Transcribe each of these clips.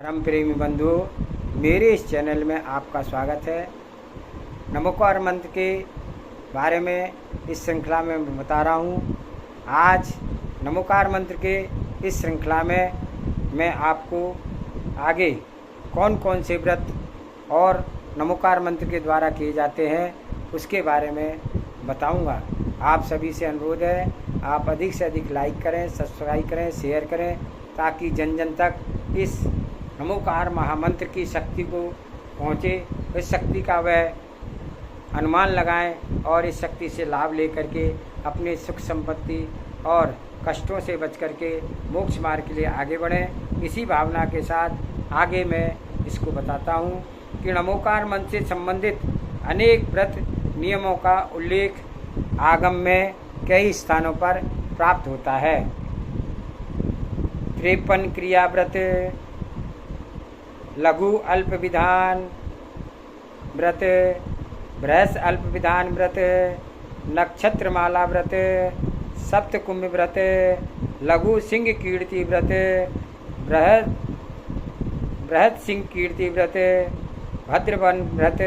परम प्रेमी बंधु, मेरे इस चैनल में आपका स्वागत है। नमोकार मंत्र के बारे में इस श्रृंखला में मैं बता रहा हूँ। आज नमोकार मंत्र के इस श्रृंखला में मैं आपको आगे कौन कौन से व्रत और नमोकार मंत्र के द्वारा किए जाते हैं उसके बारे में बताऊँगा। आप सभी से अनुरोध है, आप अधिक से अधिक लाइक करें, सब्सक्राइब करें, शेयर करें, ताकि जन जन तक इस नमोकार महामंत्र की शक्ति को पहुँचे। इस शक्ति का वह अनुमान लगाएं और इस शक्ति से लाभ लेकर के अपने सुख संपत्ति और कष्टों से बच कर के मोक्ष मार्ग के लिए आगे बढ़ें। इसी भावना के साथ आगे मैं इसको बताता हूँ कि नमोकार मंत्र से संबंधित अनेक व्रत नियमों का उल्लेख आगम में कई स्थानों पर प्राप्त होता है। 53 क्रिया व्रत, लघु अल्प विधान व्रत, बृहस् अल्प विधान व्रत, नक्षत्रमाला व्रत, सप्तकुंभ व्रत, लघु सिंह कीर्ति व्रत, बृहत् सिंह कीर्ति व्रत, भद्रवन व्रत,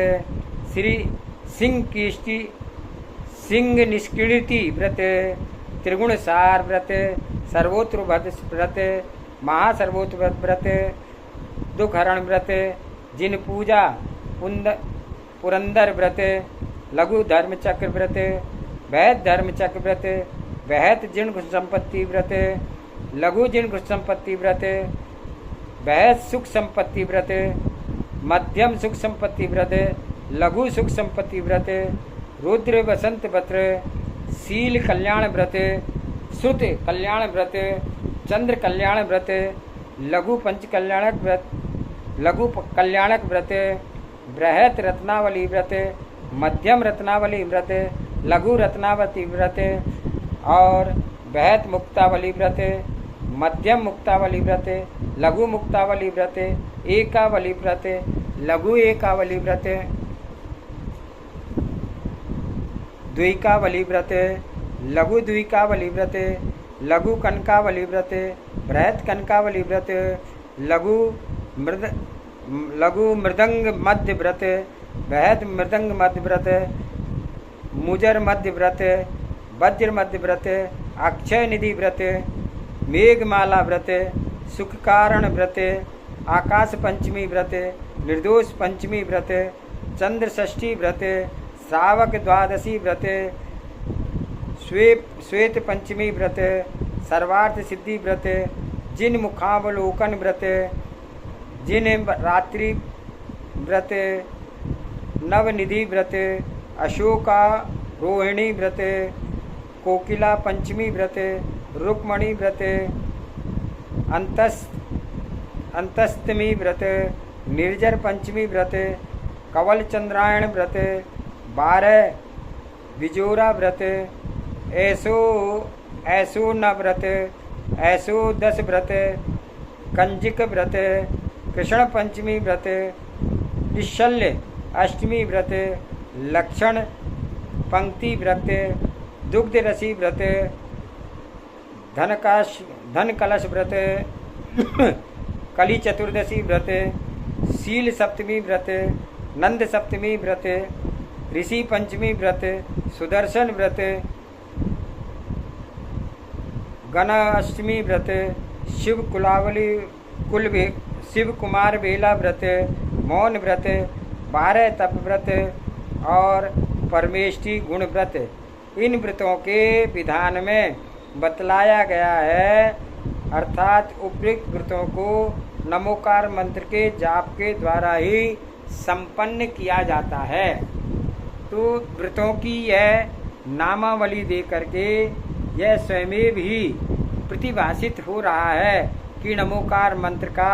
श्री सिंह निष्कीर्ति व्रत, त्रिगुण सार व्रत, सर्वोत्र व्रत, महासर्वोत्र व्रत, दुखहरण व्रत, जिन पूजा पुरंदर व्रत, लघु धर्म चक्र व्रत, वैध धर्म चक्र व्रत, वैध जिन घुस संपत्ति व्रत, लघु जिन घुस संपत्ति व्रत, वैध सुख संपत्ति व्रत, मध्यम सुख संपत्ति व्रत, लघु सुख संपत्ति व्रत, रुद्र वसंत व्रत, शील कल्याण व्रत, श्रुत कल्याण व्रत, चंद्र कल्याण व्रत, लघु पंच कल्याणक व्रत, लघु कल्याणक व्रत, बृहत रत्नावली व्रत, मध्यम रत्नावली व्रत, लघु रत्नावती व्रत और बृहत मुक्तावली व्रत, मध्यम मुक्तावली व्रत, लघु मुक्तावली व्रत, एकावली व्रत, लघु एकावली व्रत, द्विकावली व्रत, लघु द्विकावली व्रत, लघु कनकावली व्रत, बृहत कनकावली व्रत, लघु मृदंग मध्य व्रत, बृहद मृदंग मध्य व्रत, मुजर मध्य व्रत, वज्र मध्य व्रत, अक्षय निधि व्रत, मेघमाला व्रत, सुख कारण व्रत, आकाश पंचमी व्रत, निर्दोष पंचमी व्रत, चंद्र षष्ठी व्रत, श्रावक द्वादशी व्रत, श्वेत पंचमी व्रत, सर्वार्थ सिद्धि व्रत, जिन मुखावलोकन व्रत, जिन रात्रि व्रत, नवनिधि व्रत, अशोका रोहिणी व्रत, कोकिला पंचमी व्रत, रुक्मणी व्रत, अंतस्तमी व्रत, निर्जर पंचमी व्रत, कवल चंद्रायण व्रत, 12 बिजोरा व्रत, ऐसो न व्रत, ऐसो 10 व्रत, कंजिक व्रत, कृष्ण पंचमी व्रत, निशल्य अष्टमी व्रत, लक्षण पंक्ति व्रत, दुग्ध रसी व्रत, धन कलश व्रत, कली चतुर्दशी व्रत, शील सप्तमी व्रत, नंद सप्तमी व्रत, ऋषि पंचमी व्रत, सुदर्शन व्रत, गणाष्टमी व्रत, शिव कुमार बेला व्रत, मौन व्रत, 12 तप व्रत और परमेष्टि गुण व्रत। इन व्रतों के विधान में बतलाया गया है, अर्थात उपयुक्त व्रतों को नमोकार मंत्र के जाप के द्वारा ही संपन्न किया जाता है। तो व्रतों की यह नामावली दे करके यह स्वयं ही प्रतिभाषित हो रहा है कि नमोकार मंत्र का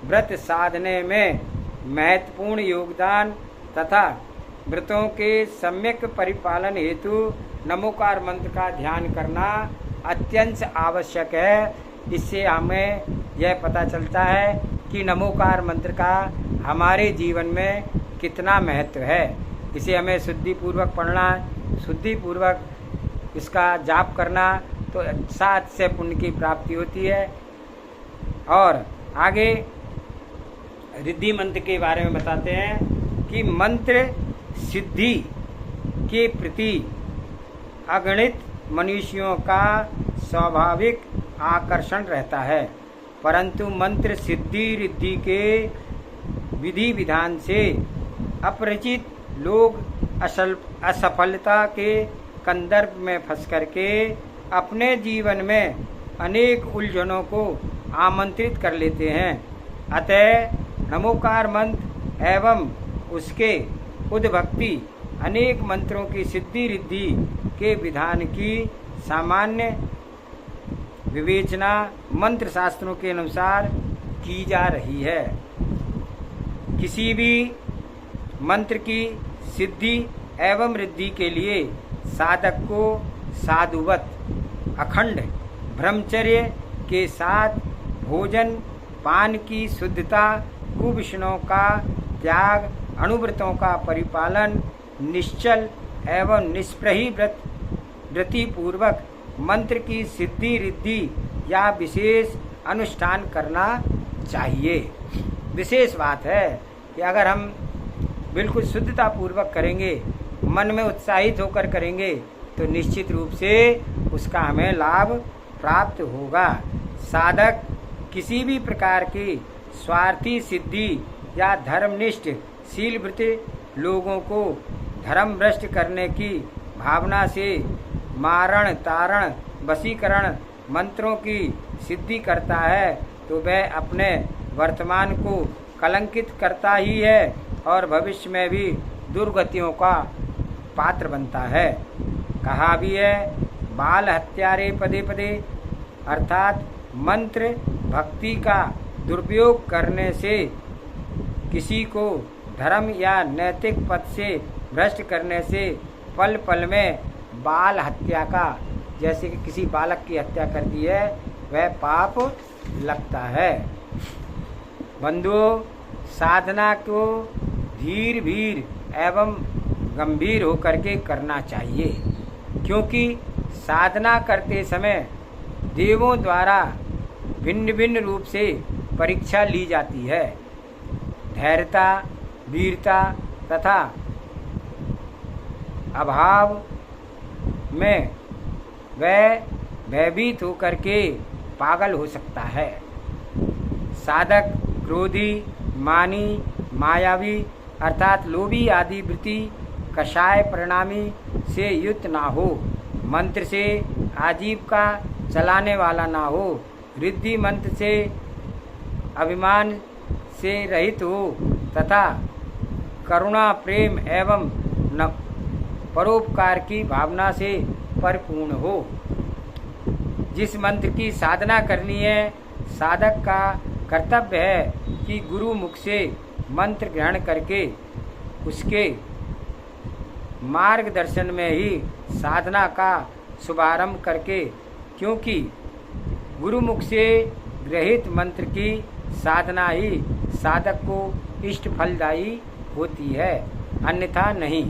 व्रत साधने में महत्वपूर्ण योगदान तथा व्रतों के सम्यक परिपालन हेतु नमोकार मंत्र का ध्यान करना अत्यंत आवश्यक है। इससे हमें यह पता चलता है कि नमोकार मंत्र का हमारे जीवन में कितना महत्व है। इसे हमें शुद्धिपूर्वक पढ़ना, शुद्धिपूर्वक इसका जाप करना, तो 7 से पुण्य की प्राप्ति होती है। और आगे रिद्धि मंत्र के बारे में बताते हैं कि मंत्र सिद्धि के प्रति अगणित मनुष्यों का स्वाभाविक आकर्षण रहता है, परंतु मंत्र सिद्धि रिद्धि के विधि विधान से अपरिचित लोग असफलता के कंदर्प में फंस करके अपने जीवन में अनेक उलझनों को आमंत्रित कर लेते हैं। अतः नमोकार मंत्र एवं उसके उद्भक्ति अनेक मंत्रों की सिद्धि रिद्धि के विधान की सामान्य विवेचना मंत्र शास्त्रों के अनुसार की जा रही है। किसी भी मंत्र की सिद्धि एवं रिद्धि के लिए साधक को साधुवत अखंड ब्रह्मचर्य के साथ भोजन पान की शुद्धता, कुविषयों का त्याग, अणुव्रतों का परिपालन, निश्चल एवं निष्प्रही व्रति पूर्वक मंत्र की सिद्धि रिद्धि या विशेष अनुष्ठान करना चाहिए। विशेष बात है कि अगर हम बिल्कुल शुद्धता पूर्वक करेंगे, मन में उत्साहित होकर करेंगे, तो निश्चित रूप से उसका हमें लाभ प्राप्त होगा। साधक किसी भी प्रकार की स्वार्थी सिद्धि या धर्मनिष्ठ शीलवृत्ति लोगों को धर्म भ्रष्ट करने की भावना से मारण तारण वशीकरण मंत्रों की सिद्धि करता है, तो वह अपने वर्तमान को कलंकित करता ही है और भविष्य में भी दुर्गतियों का पात्र बनता है। कहा भी है, बाल हत्यारे पदे पदे, अर्थात मंत्र भक्ति का दुरुपयोग करने से किसी को धर्म या नैतिक पथ से भ्रष्ट करने से पल पल में बाल हत्या का, जैसे कि किसी बालक की हत्या कर दी है, वह पाप लगता है। बंधुओं, साधना को धीर भीर एवं गंभीर होकर के करना चाहिए, क्योंकि साधना करते समय देवों द्वारा भिन्न भिन्न रूप से परीक्षा ली जाती है। धैर्यता, वीरता तथा अभाव में वह भयभीत होकर के पागल हो सकता है। साधक क्रोधी, मानी, मायावी अर्थात लोभी आदि वृत्ति कषाय परिणामी से युक्त ना हो, मंत्र से आजीविका चलाने वाला ना हो, रिद्धि मंत्र से अभिमान से रहित हो तथा करुणा प्रेम एवं परोपकार की भावना से परिपूर्ण हो। जिस मंत्र की साधना करनी है, साधक का कर्तव्य है कि गुरु मुख से मंत्र ग्रहण करके उसके मार्गदर्शन में ही साधना का शुभारंभ करके, क्योंकि गुरुमुख से गृहीत मंत्र की साधना ही साधक को इष्ट फलदायी होती है, अन्यथा नहीं।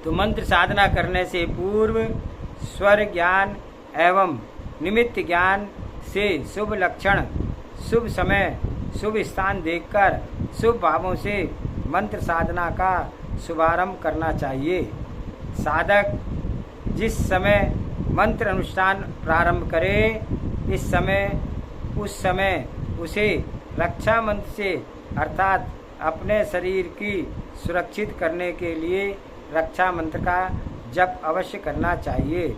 तो मंत्र साधना करने से पूर्व स्वर ज्ञान एवं निमित्त ज्ञान से शुभ लक्षण, शुभ समय, शुभ स्थान देखकर शुभ भावों से मंत्र साधना का शुभारंभ करना चाहिए। साधक जिस समय मंत्र अनुष्ठान प्रारंभ करे, उस समय उसे रक्षा मंत्र से अर्थात अपने शरीर की सुरक्षित करने के लिए रक्षा मंत्र का जप अवश्य करना चाहिए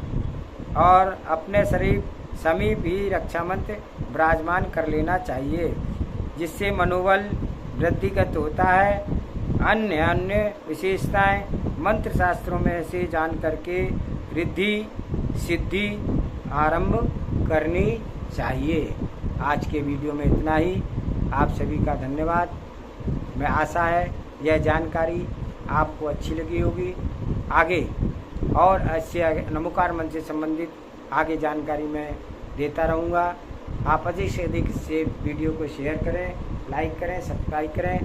और अपने शरीर समीप ही रक्षा मंत्र विराजमान कर लेना चाहिए, जिससे मनोबल वृद्धिगत होता है। अन्य विशेषताएं मंत्र शास्त्रों में से जान करके रिद्धि सिद्धि आरंभ करनी चाहिए। आज के वीडियो में इतना ही। आप सभी का धन्यवाद। मैं आशा है यह जानकारी आपको अच्छी लगी होगी। आगे और ऐसे नमोकार मंत्र से संबंधित आगे जानकारी मैं देता रहूँगा। आप अधिक से अधिक से वीडियो को शेयर करें, लाइक करें, सब्सक्राइब करें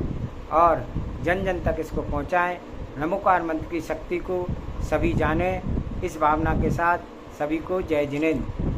और जन जन तक इसको पहुँचाएँ। नमोकार मंत्र की शक्ति को सभी जानें। इस भावना के साथ सभी को जय जिनेंद्र।